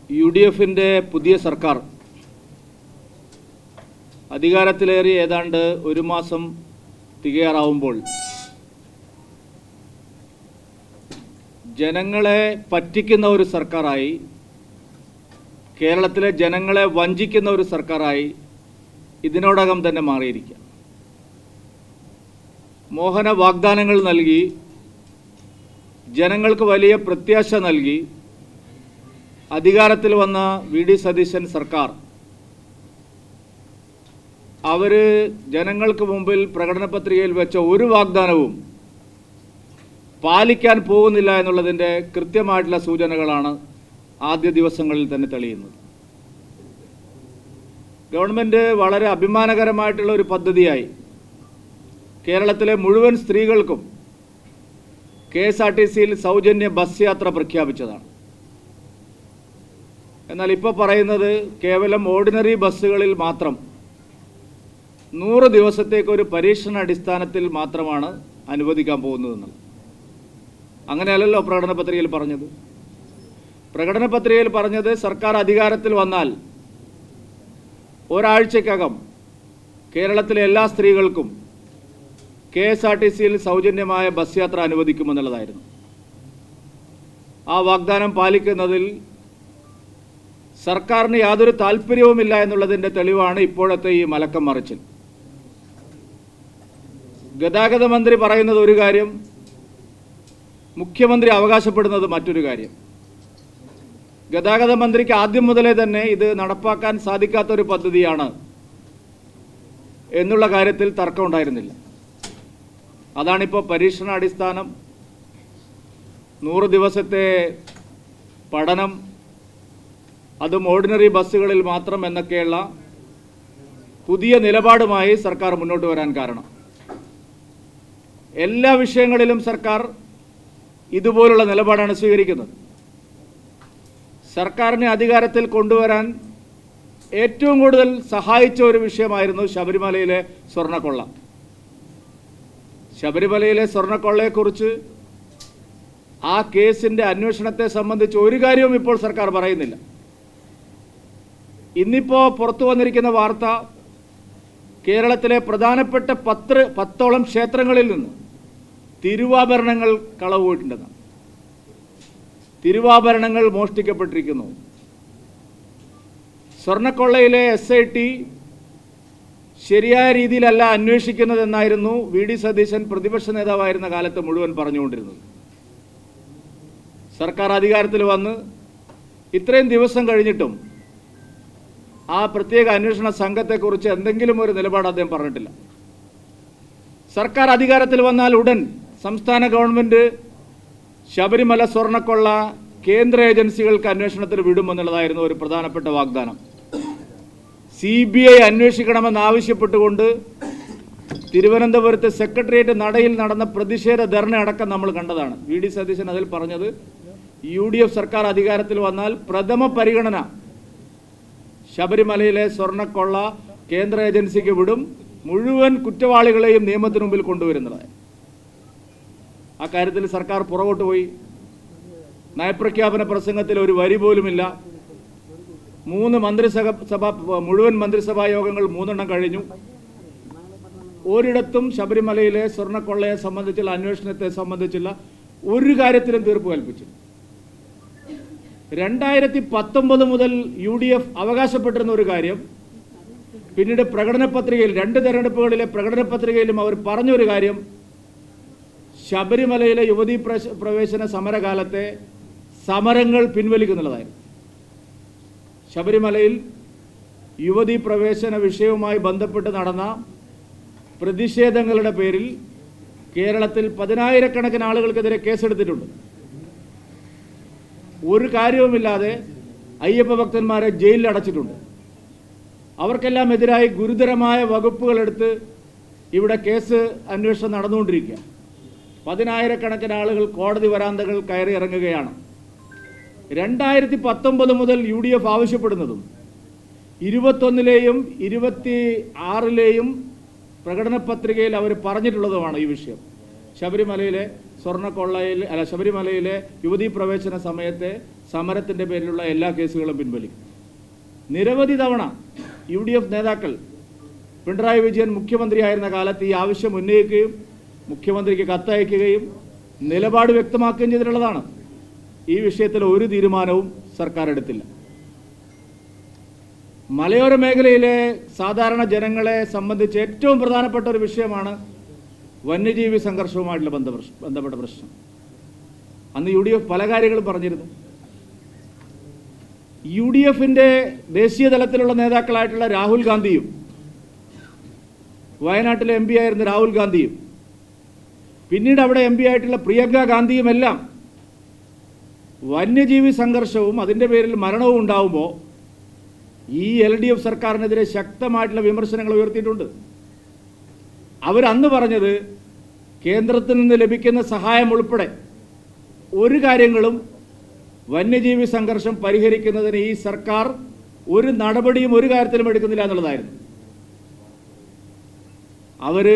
യുഡിഎഫിന്റെ പുതിയ സർക്കാർ അധികാരത്തിലേറി ഏതാണ്ട് ഒരു മാസം തികയാറാവുമ്പോൾ ജനങ്ങളെ പറ്റിക്കുന്ന ഒരു സർക്കാരായി, കേരളത്തിലെ ജനങ്ങളെ വഞ്ചിക്കുന്ന ഒരു സർക്കാരായി ഇതിനോടകം തന്നെ മാറിയിരിക്കുക. മോഹന വാഗ്ദാനങ്ങൾ നൽകി, ജനങ്ങൾക്ക് വലിയ പ്രത്യാശ നൽകി അധികാരത്തിൽ വന്ന വി.ഡി. സതീശൻ സർക്കാർ അവർ ജനങ്ങൾക്ക് മുമ്പിൽ പ്രകടന പത്രികയിൽ വെച്ച ഒരു വാഗ്ദാനവും പാലിക്കാൻ പോകുന്നില്ല എന്നുള്ളതിൻ്റെ കൃത്യമായിട്ടുള്ള സൂചനകളാണ് ആദ്യ ദിവസങ്ങളിൽ തന്നെ തെളിയുന്നത്. ഗവൺമെൻറ് വളരെ അഭിമാനകരമായിട്ടുള്ള ഒരു പദ്ധതിയായി കേരളത്തിലെ മുഴുവൻ സ്ത്രീകൾക്കും KSRTCയിൽ സൗജന്യ ബസ് യാത്ര പ്രഖ്യാപിച്ചതാണ്. എന്നാൽ ഇപ്പോൾ പറയുന്നത് കേവലം ഓർഡിനറി ബസ്സുകളിൽ മാത്രം 100 ദിവസത്തേക്ക് ഒരു പരീക്ഷണ അടിസ്ഥാനത്തിൽ മാത്രമാണ് അനുവദിക്കാൻ പോകുന്നതെന്നുള്ളത്. അങ്ങനെയല്ലല്ലോ പ്രകടന പത്രികയിൽ പറഞ്ഞത്. പ്രകടന പത്രികയിൽ പറഞ്ഞത് സർക്കാർ അധികാരത്തിൽ വന്നാൽ ഒരാഴ്ചക്കകം കേരളത്തിലെ എല്ലാ സ്ത്രീകൾക്കും KSRTCയിൽ സൗജന്യമായ ബസ് യാത്ര അനുവദിക്കുമെന്നുള്ളതായിരുന്നു. ആ വാഗ്ദാനം പാലിക്കുന്നതിൽ സർക്കാരിന് യാതൊരു താല്പര്യവുമില്ല എന്നുള്ളതിൻ്റെ തെളിവാണ് ഇപ്പോഴത്തെ ഈ മലക്കം മറിച്ചിൽ. ഗതാഗത മന്ത്രി പറയുന്നത് ഒരു കാര്യം, മുഖ്യമന്ത്രി അവകാശപ്പെടുന്നത് മറ്റൊരു കാര്യം. ഗതാഗത മന്ത്രിക്ക് ആദ്യം മുതലേ തന്നെ ഇത് നടപ്പാക്കാൻ സാധിക്കാത്തൊരു പദ്ധതിയാണ് എന്നുള്ള കാര്യത്തിൽ തർക്കമുണ്ടായിരുന്നില്ല. അതാണിപ്പോൾ പരീക്ഷണാടിസ്ഥാനം, 100 ദിവസത്തെ പഠനം, അതും ഓർഡിനറി ബസ്സുകളിൽ മാത്രം എന്നൊക്കെയുള്ള പുതിയ നിലപാടുമായി സർക്കാർ മുന്നോട്ട് വരാൻ കാരണം. എല്ലാ വിഷയങ്ങളിലും സർക്കാർ ഇതുപോലുള്ള നിലപാടാണ് സ്വീകരിക്കുന്നത്. സർക്കാരിനെ അധികാരത്തിൽ കൊണ്ടുവരാൻ ഏറ്റവും കൂടുതൽ സഹായിച്ച ഒരു വിഷയമായിരുന്നു ശബരിമലയിലെ സ്വർണ്ണക്കൊള്ള. ശബരിമലയിലെ സ്വർണ്ണക്കൊള്ളയെക്കുറിച്ച്, ആ കേസിൻ്റെ അന്വേഷണത്തെ സംബന്ധിച്ച് ഒരു കാര്യവും ഇപ്പോൾ സർക്കാർ പറയുന്നില്ല. ഇന്നിപ്പോൾ പുറത്തു വന്നിരിക്കുന്ന വാർത്ത, കേരളത്തിലെ പ്രധാനപ്പെട്ട 10ഓളം ക്ഷേത്രങ്ങളിൽ നിന്ന് തിരുവാഭരണങ്ങൾ കളവ് പോയിട്ടുണ്ടെന്നാണ്. തിരുവാഭരണങ്ങൾ മോഷ്ടിക്കപ്പെട്ടിരിക്കുന്നു. സ്വർണ്ണക്കൊള്ളയിലെ SIT ശരിയായ രീതിയിലല്ല അന്വേഷിക്കുന്നതെന്നായിരുന്നു വി.ഡി. സതീശൻ പ്രതിപക്ഷ നേതാവായിരുന്ന കാലത്ത് മുഴുവൻ പറഞ്ഞുകൊണ്ടിരുന്നത്. സർക്കാർ അധികാരത്തിൽ വന്ന് ഇത്രയും ദിവസം കഴിഞ്ഞിട്ടും ആ പ്രത്യേക അന്വേഷണ സംഘത്തെക്കുറിച്ച് എന്തെങ്കിലും ഒരു നിലപാട് അദ്ദേഹം പറഞ്ഞിട്ടില്ല. സർക്കാർ അധികാരത്തിൽ വന്നാൽ ഉടൻ സംസ്ഥാന ഗവൺമെൻറ് ശബരിമല സ്വർണ്ണക്കൊള്ള കേന്ദ്ര ഏജൻസികൾക്ക് അന്വേഷണത്തിന് വിടുമെന്നുള്ളതായിരുന്നു ഒരു പ്രധാനപ്പെട്ട വാഗ്ദാനം. CBI അന്വേഷിക്കണമെന്നാവശ്യപ്പെട്ടുകൊണ്ട് തിരുവനന്തപുരത്ത് സെക്രട്ടേറിയറ്റ് നടയിൽ നടന്ന പ്രതിഷേധ ധർണ അടക്കം നമ്മൾ കണ്ടതാണ്. വി.ഡി. സതീശൻ അതിൽ പറഞ്ഞത് UDF സർക്കാർ അധികാരത്തിൽ വന്നാൽ പ്രഥമ പരിഗണന ശബരിമലയിലെ സ്വർണ്ണക്കൊള്ള കേന്ദ്ര ഏജൻസിക്ക് വിടും, മുഴുവൻ കുറ്റവാളികളെയും നിയമത്തിന് മുമ്പിൽ കൊണ്ടുവരുന്നതായി. ആ കാര്യത്തിൽ സർക്കാർ പുറകോട്ട് പോയി. നയപ്രഖ്യാപന പ്രസംഗത്തിൽ ഒരു വരി പോലുമില്ല. മുഴുവൻ മന്ത്രിസഭാ യോഗങ്ങൾ 3 കഴിഞ്ഞു. ഒരിടത്തും ശബരിമലയിലെ സ്വർണ്ണക്കൊള്ളയെ സംബന്ധിച്ചുള്ള അന്വേഷണത്തെ സംബന്ധിച്ചുള്ള ഒരു കാര്യത്തിലും തീർപ്പ് കൽപ്പിച്ചു. 2019 മുതൽ UDF അവകാശപ്പെട്ടിരുന്ന ഒരു കാര്യം പിന്നീട് പ്രകടന പത്രികയിൽ, 2 തെരഞ്ഞെടുപ്പുകളിലെ പ്രകടന പത്രികയിലും അവർ പറഞ്ഞൊരു കാര്യം, ശബരിമലയിലെ യുവതീ പ്രവേശന സമരകാലത്തെ സമരങ്ങൾ പിൻവലിക്കുന്നുള്ളതായിരുന്നു. ശബരിമലയിൽ യുവതീ പ്രവേശന വിഷയവുമായി ബന്ധപ്പെട്ട് നടന്ന പ്രതിഷേധങ്ങളുടെ പേരിൽ കേരളത്തിൽ 10,000-കണക്കിന് ആളുകൾക്കെതിരെ കേസെടുത്തിട്ടുണ്ട്. ഒരു കാര്യവുമില്ലാതെ അയ്യപ്പ ഭക്തന്മാരെ ജയിലിൽ അടച്ചിട്ടുണ്ട്. അവർക്കെല്ലാം എതിരായി ഗുരുതരമായ വകുപ്പുകളെടുത്ത് ഇവിടെ കേസ് അന്വേഷണം നടന്നുകൊണ്ടിരിക്കുക. 10,000-കണക്കിന് ആളുകൾ കോടതി വരാന്തകൾ കയറി ഇറങ്ങുകയാണ്. 2019 മുതൽ UDF ആവശ്യപ്പെടുന്നതും 21-ലെയും 26-ലെയും പ്രകടന പത്രികയിൽ അവർ പറഞ്ഞിട്ടുള്ളതുമാണ് ഈ വിഷയം. ശബരിമലയിലെ ശബരിമലയിലെ യുവതീ പ്രവേശന സമയത്തെ സമരത്തിൻ്റെ പേരിലുള്ള എല്ലാ കേസുകളും പിൻവലിക്കും. നിരവധി തവണ UDF നേതാക്കൾ പിണറായി വിജയൻ മുഖ്യമന്ത്രിയായിരുന്ന കാലത്ത് ഈ ആവശ്യം ഉന്നയിക്കുകയും മുഖ്യമന്ത്രിക്ക് കത്തയക്കുകയും നിലപാട് വ്യക്തമാക്കുകയും ചെയ്തിട്ടുള്ളതാണ്. ഈ വിഷയത്തിൽ ഒരു തീരുമാനവും സർക്കാർ എടുത്തില്ല. മലയോര മേഖലയിലെ സാധാരണ ജനങ്ങളെ സംബന്ധിച്ച് ഏറ്റവും പ്രധാനപ്പെട്ട ഒരു വിഷയമാണ് വന്യജീവി സംഘർഷവുമായിട്ടുള്ള ബന്ധപ്പെട്ട പ്രശ്നം. അന്ന് UDF പല കാര്യങ്ങളും പറഞ്ഞിരുന്നു. UDFിൻ്റെ ദേശീയ തലത്തിലുള്ള നേതാക്കളായിട്ടുള്ള രാഹുൽ ഗാന്ധിയും വയനാട്ടിലെ MP ആയിരുന്ന രാഹുൽ ഗാന്ധിയും പിന്നീട് അവിടെ MP ആയിട്ടുള്ള പ്രിയങ്ക ഗാന്ധിയുമെല്ലാം വന്യജീവി സംഘർഷവും അതിൻ്റെ പേരിൽ മരണവും ഉണ്ടാവുമ്പോൾ ഈ LDF സർക്കാരിനെതിരെ ശക്തമായിട്ടുള്ള വിമർശനങ്ങൾ ഉയർത്തിയിട്ടുണ്ട്. അവരന്ന് പറഞ്ഞത് കേന്ദ്രത്തിൽ നിന്ന് ലഭിക്കുന്ന സഹായം ഉൾപ്പെടെ ഒരു കാര്യങ്ങളും വന്യജീവി സംഘർഷം പരിഹരിക്കുന്നതിന് ഈ സർക്കാർ ഒരു നടപടിയും ഒരു കാര്യത്തിലും എടുക്കുന്നില്ല എന്നുള്ളതായിരുന്നു. അവർ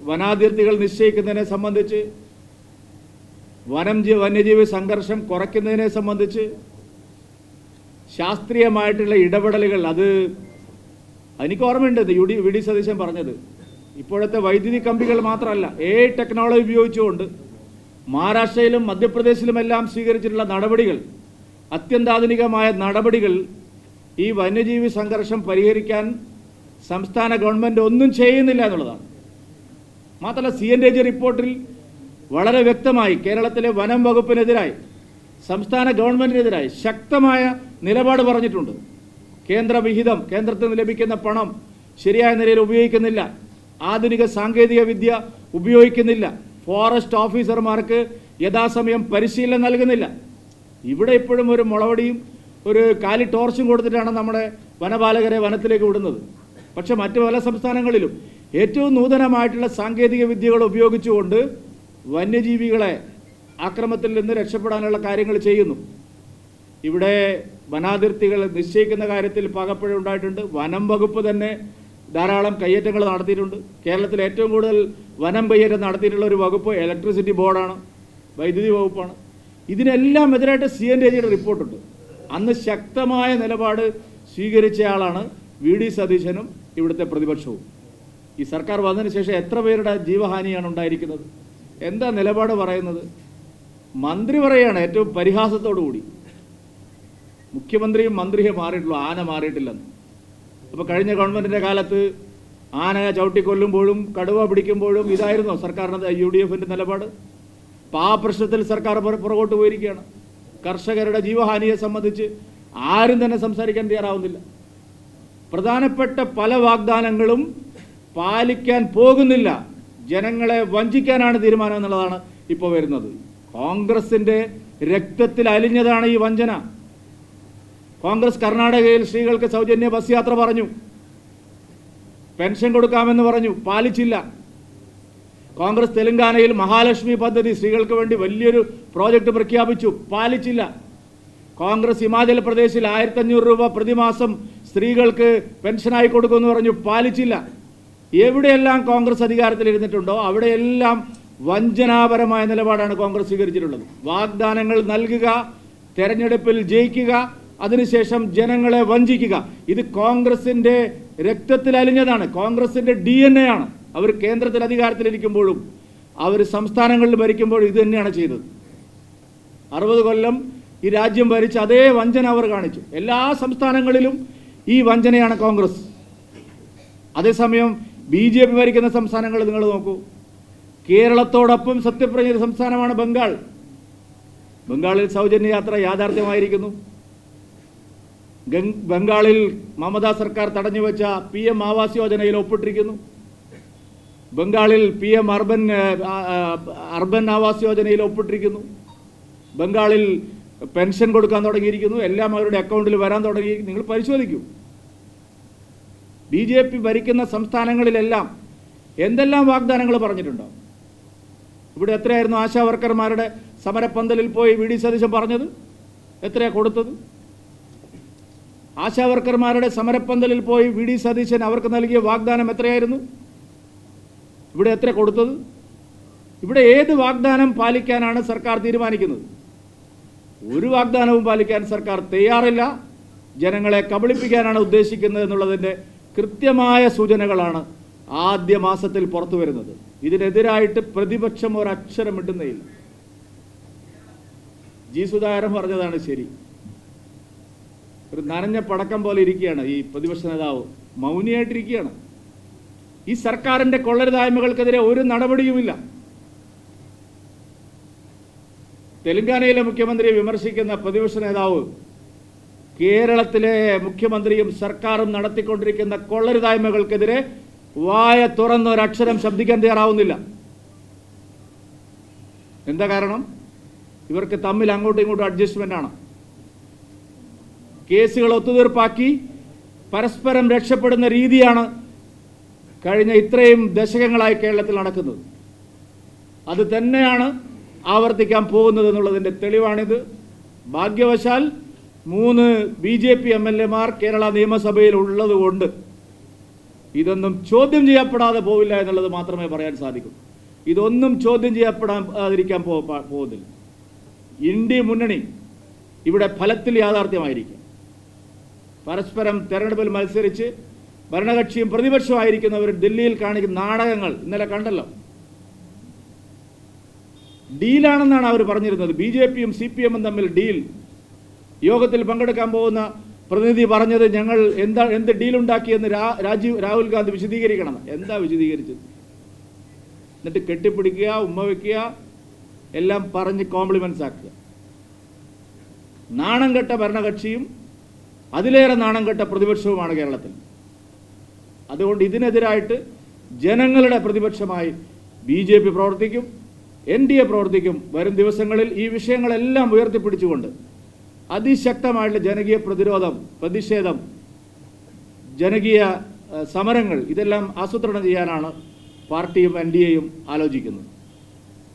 വനാതിർത്തികൾ നിശ്ചയിക്കുന്നതിനെ സംബന്ധിച്ച്, വന്യജീവി സംഘർഷം കുറയ്ക്കുന്നതിനെ സംബന്ധിച്ച് ശാസ്ത്രീയമായിട്ടുള്ള ഇടപെടലുകൾ, അത് എനിക്ക് ഓർമ്മയുണ്ട് VD സതീശൻ പറഞ്ഞത്. ഇപ്പോഴത്തെ വൈദ്യുതി കമ്പികൾ മാത്രമല്ല, AI ടെക്നോളജി ഉപയോഗിച്ചുകൊണ്ട് മഹാരാഷ്ട്രയിലും മധ്യപ്രദേശിലുമെല്ലാം സ്വീകരിച്ചിട്ടുള്ള നടപടികൾ, അത്യന്താധുനികമായ നടപടികൾ ഈ വന്യജീവി സംഘർഷം പരിഹരിക്കാൻ സംസ്ഥാന ഗവൺമെൻറ് ഒന്നും ചെയ്യുന്നില്ല എന്നുള്ളതാണ്. മാത്രമല്ല, CNAG റിപ്പോർട്ടിൽ വളരെ വ്യക്തമായി കേരളത്തിലെ വനം വകുപ്പിനെതിരായി, സംസ്ഥാന ഗവൺമെൻറ്റിനെതിരായി ശക്തമായ നിലപാട് പറഞ്ഞിട്ടുണ്ട്. കേന്ദ്ര വിഹിതം, കേന്ദ്രത്തിൽ നിന്ന് ലഭിക്കുന്ന പണം ശരിയായ നിലയിൽ ഉപയോഗിക്കുന്നില്ല, ആധുനിക സാങ്കേതിക വിദ്യ ഉപയോഗിക്കുന്നില്ല, ഫോറസ്റ്റ് ഓഫീസർമാർക്ക് യഥാസമയം പരിശീലനം നൽകുന്നില്ല. ഇവിടെ ഇപ്പോഴും ഒരു മുളവടിയും ഒരു കാലി ടോർച്ചും കൊടുത്തിട്ടാണ് നമ്മുടെ വനപാലകരെ വനത്തിലേക്ക് വിടുന്നത്. പക്ഷെ മറ്റു പല സംസ്ഥാനങ്ങളിലും ഏറ്റവും നൂതനമായിട്ടുള്ള സാങ്കേതിക വിദ്യകൾ ഉപയോഗിച്ചുകൊണ്ട് വന്യജീവികളെ ആക്രമത്തിൽ നിന്ന് രക്ഷപ്പെടാനുള്ള കാര്യങ്ങൾ ചെയ്യുന്നു. ഇവിടെ വനാതിർത്തികൾ നിശ്ചയിക്കുന്ന കാര്യത്തിൽ പാകപ്പിഴ ഉണ്ടായിട്ടുണ്ട്. വനം വകുപ്പ് തന്നെ ധാരാളം കയ്യേറ്റങ്ങൾ നടത്തിയിട്ടുണ്ട്. കേരളത്തിൽ ഏറ്റവും കൂടുതൽ വനം കയ്യേറ്റം നടത്തിയിട്ടുള്ള ഒരു വകുപ്പ് ഇലക്ട്രിസിറ്റി ബോർഡാണ്, വൈദ്യുതി വകുപ്പാണ്. ഇതിനെല്ലാം എതിരായിട്ട് CNAGയുടെ റിപ്പോർട്ടുണ്ട്. അന്ന് ശക്തമായ നിലപാട് സ്വീകരിച്ചയാളാണ് VD സതീശനും ഇവിടുത്തെ പ്രതിപക്ഷവും. ഈ സർക്കാർ വന്നതിന് ശേഷം എത്ര പേരുടെ ജീവഹാനിയാണ് ഉണ്ടായിരിക്കുന്നത്? എന്താ നിലപാട് പറയുന്നത്? മന്ത്രി പറയുകയാണ് ഏറ്റവും പരിഹാസത്തോടുകൂടി, മുഖ്യമന്ത്രിയും മന്ത്രിയെ മാറിയിട്ടുള്ളൂ, ആന മാറിയിട്ടില്ലെന്ന്. അപ്പോൾ കഴിഞ്ഞ ഗവൺമെൻറ്റിൻ്റെ കാലത്ത് ആന ചവിട്ടിക്കൊല്ലുമ്പോഴും കടുവ പിടിക്കുമ്പോഴും ഇതായിരുന്നോ സർക്കാരിൻ്റെ UDFിൻ്റെ നിലപാട്? അപ്പോൾ ആ പ്രശ്നത്തിൽ സർക്കാർ പുറകോട്ട് പോയിരിക്കുകയാണ്. കർഷകരുടെ ജീവഹാനിയെ സംബന്ധിച്ച് ആരും തന്നെ സംസാരിക്കാൻ തയ്യാറാവുന്നില്ല. പ്രധാനപ്പെട്ട പല വാഗ്ദാനങ്ങളും പാലിക്കാൻ പോകുന്നില്ല. ജനങ്ങളെ വഞ്ചിക്കാനാണ് തീരുമാനം എന്നുള്ളതാണ് ഇപ്പോൾ വരുന്നത്. കോൺഗ്രസിൻ്റെ രക്തത്തിൽ അലിഞ്ഞതാണ് ഈ വഞ്ചന. കോൺഗ്രസ് കർണാടകയിൽ സ്ത്രീകൾക്ക് സൗജന്യ ബസ് യാത്ര പറഞ്ഞു, പെൻഷൻ കൊടുക്കാമെന്ന് പറഞ്ഞു, പാലിച്ചില്ല. കോൺഗ്രസ് തെലങ്കാനയിൽ മഹാലക്ഷ്മി പദ്ധതി സ്ത്രീകൾക്ക് വേണ്ടി വലിയൊരു പ്രോജക്റ്റ് പ്രഖ്യാപിച്ചു, പാലിച്ചില്ല. കോൺഗ്രസ് ഹിമാചൽ പ്രദേശിൽ 1500 രൂപ പ്രതിമാസം സ്ത്രീകൾക്ക് പെൻഷനായി കൊടുക്കുമെന്ന് പറഞ്ഞു, പാലിച്ചില്ല. എവിടെയെല്ലാം കോൺഗ്രസ് അധികാരത്തിലിരുന്നിട്ടുണ്ടോ അവിടെയെല്ലാം വഞ്ചനാപരമായ നിലപാടാണ് കോൺഗ്രസ് സ്വീകരിച്ചിട്ടുള്ളത്. വാഗ്ദാനങ്ങൾ നൽകുക, തെരഞ്ഞെടുപ്പിൽ ജയിക്കുക, അതിനുശേഷം ജനങ്ങളെ വഞ്ചിക്കുക. ഇത് കോൺഗ്രസിൻ്റെ രക്തത്തിൽ അലിഞ്ഞതാണ്, കോൺഗ്രസിൻ്റെ DNA ആണ്. അവർ കേന്ദ്രത്തിൽ അധികാരത്തിലിരിക്കുമ്പോഴും അവർ സംസ്ഥാനങ്ങളിൽ ഭരിക്കുമ്പോഴും ഇത് തന്നെയാണ് ചെയ്തത്. 60 കൊല്ലം ഈ രാജ്യം ഭരിച്ച അതേ വഞ്ചന അവർ കാണിച്ചു. എല്ലാ സംസ്ഥാനങ്ങളിലും ഈ വഞ്ചനയാണ് കോൺഗ്രസ്. അതേസമയം BJP ഭരിക്കുന്ന സംസ്ഥാനങ്ങൾ നിങ്ങൾ നോക്കൂ. കേരളത്തോടൊപ്പം സത്യപ്രതിജ്ഞ ചെയ്ത സംസ്ഥാനമാണ് ബംഗാൾ. ബംഗാളിൽ സൗജന്യ യാത്ര യാഥാർത്ഥ്യമായിരിക്കുന്നു. ബംഗാളിൽ മമതാ സർക്കാർ തടഞ്ഞുവെച്ച PM ആവാസ് യോജനയിൽ ഒപ്പിട്ടിരിക്കുന്നു. ബംഗാളിൽ PM അർബൻ ആവാസ് യോജനയിൽ ഒപ്പിട്ടിരിക്കുന്നു. ബംഗാളിൽ പെൻഷൻ കൊടുക്കാൻ തുടങ്ങിയിരിക്കുന്നു. എല്ലാം അവരുടെ അക്കൗണ്ടിൽ വരാൻ തുടങ്ങി. നിങ്ങൾ പരിശോധിക്കൂ. BJP ഭരിക്കുന്ന സംസ്ഥാനങ്ങളിലെല്ലാം എന്തെല്ലാം വാഗ്ദാനങ്ങൾ പറഞ്ഞിട്ടുണ്ടോ? ഇവിടെ എത്രയായിരുന്നു ആശാ വർക്കർമാരുടെ സമരപ്പന്തലിൽ പോയി VD സതീശൻ പറഞ്ഞത്? എത്രയാണ് കൊടുത്തത്? ആശാ വർക്കർമാരുടെ സമരപ്പന്തലിൽ പോയി VD സതീശൻ അവർക്ക് നൽകിയ വാഗ്ദാനം എത്രയായിരുന്നു? ഇവിടെ എത്ര കൊടുത്തത്? ഇവിടെ ഏത് വാഗ്ദാനം പാലിക്കാനാണ് സർക്കാർ തീരുമാനിക്കുന്നത്? ഒരു വാഗ്ദാനവും പാലിക്കാൻ സർക്കാർ തയ്യാറില്ല. ജനങ്ങളെ കബളിപ്പിക്കാനാണ് ഉദ്ദേശിക്കുന്നത് എന്നുള്ളതിൻ്റെ കൃത്യമായ സൂചനകളാണ് ആദ്യ മാസത്തിൽ പുറത്തു വരുന്നത്. ഇതിനെതിരായിട്ട് പ്രതിപക്ഷം ഒരക്ഷരം ഇടുന്നേയില്ല. ജി സുധാകരൻ പറഞ്ഞതാണ് ശരി. ഒരു നനഞ്ഞ പടക്കം പോലെ ഇരിക്കുകയാണ് ഈ പ്രതിപക്ഷ നേതാവ്, മൗനിയായിട്ടിരിക്കുകയാണ്. ഈ സർക്കാരിൻ്റെ കൊള്ളരുതായ്മകൾക്കെതിരെ ഒരു നടപടിയുമില്ല. തെലങ്കാനയിലെ മുഖ്യമന്ത്രിയെ വിമർശിക്കുന്ന പ്രതിപക്ഷ നേതാവ് കേരളത്തിലെ മുഖ്യമന്ത്രിയും സർക്കാരും നടത്തിക്കൊണ്ടിരിക്കുന്ന കൊള്ളരുതായ്മകൾക്കെതിരെ വായ തുറന്നൊരക്ഷരം ശബ്ദിക്കാൻ തയ്യാറാവുന്നില്ല. എന്താ കാരണം? ഇവർക്ക് തമ്മിൽ അങ്ങോട്ടും ഇങ്ങോട്ടും അഡ്ജസ്റ്റ്മെൻ്റാണ്. കേസുകൾ ഒത്തുതീർപ്പാക്കി പരസ്പരം രക്ഷപ്പെടുന്ന രീതിയാണ് കഴിഞ്ഞ ഇത്രയും ദശകങ്ങളായി കേരളത്തിൽ നടക്കുന്നത്. അത് തന്നെയാണ് ആവർത്തിക്കാൻ പോകുന്നത് എന്നുള്ളതിൻ്റെ തെളിവാണിത്. ഭാഗ്യവശാൽ 3 BJP MLA-മാർ കേരള നിയമസഭയിൽ ഉള്ളതുകൊണ്ട് ഇതൊന്നും ചോദ്യം ചെയ്യപ്പെടാതെ പോവില്ല എന്നുള്ളത് മാത്രമേ പറയാൻ സാധിക്കൂ. ഇതൊന്നും ചോദ്യം ചെയ്യപ്പെടാതിരിക്കാൻ പോകുന്നില്ല. ഇന്ത്യ മുന്നണി ഇവിടെ ഫലത്തിൽ യാഥാർത്ഥ്യമായിരിക്കും. പരസ്പരം തെരഞ്ഞെടുപ്പിൽ മത്സരിച്ച് ഭരണകക്ഷിയും പ്രതിപക്ഷമായിരിക്കുന്നവർ ദില്ലിയിൽ കാണിക്കുന്ന നാടകങ്ങൾ ഇന്നലെ കണ്ടല്ലോ. ഡീലാണെന്നാണ് അവർ പറഞ്ഞിരുന്നത്. BJP-യും CPM-ഉം തമ്മിൽ ഡീൽ. യോഗത്തിൽ പങ്കെടുക്കാൻ പോകുന്ന പ്രതിനിധി പറഞ്ഞത് ഞങ്ങൾ എന്ത് ഡീലുണ്ടാക്കിയെന്ന് രാഹുൽ ഗാന്ധി വിശദീകരിക്കണം. എന്താ വിശദീകരിച്ചത്? എന്നിട്ട് കെട്ടിപ്പിടിക്കുക, ഉമ്മ വയ്ക്കുക, എല്ലാം പറഞ്ഞ് കോംപ്ലിമെന്റ്സ് ആക്കുക. നാണം കെട്ട ഭരണകക്ഷിയും അതിലേറെ നാണം കെട്ട പ്രതിപക്ഷവുമാണ് കേരളത്തിൽ. അതുകൊണ്ട് ഇതിനെതിരായിട്ട് ജനങ്ങളുടെ പ്രതിപക്ഷമായി BJP പ്രവർത്തിക്കും, NDA പ്രവർത്തിക്കും. വരും ദിവസങ്ങളിൽ ഈ വിഷയങ്ങളെല്ലാം ഉയർത്തിപ്പിടിച്ചുകൊണ്ട് അതിശക്തമായിട്ടുള്ള ജനകീയ പ്രതിഷേധം, ജനകീയ സമരങ്ങൾ ഇതെല്ലാം ആസൂത്രണം ചെയ്യാനാണ് പാർട്ടിയും NDA-യും ആലോചിക്കുന്നത്.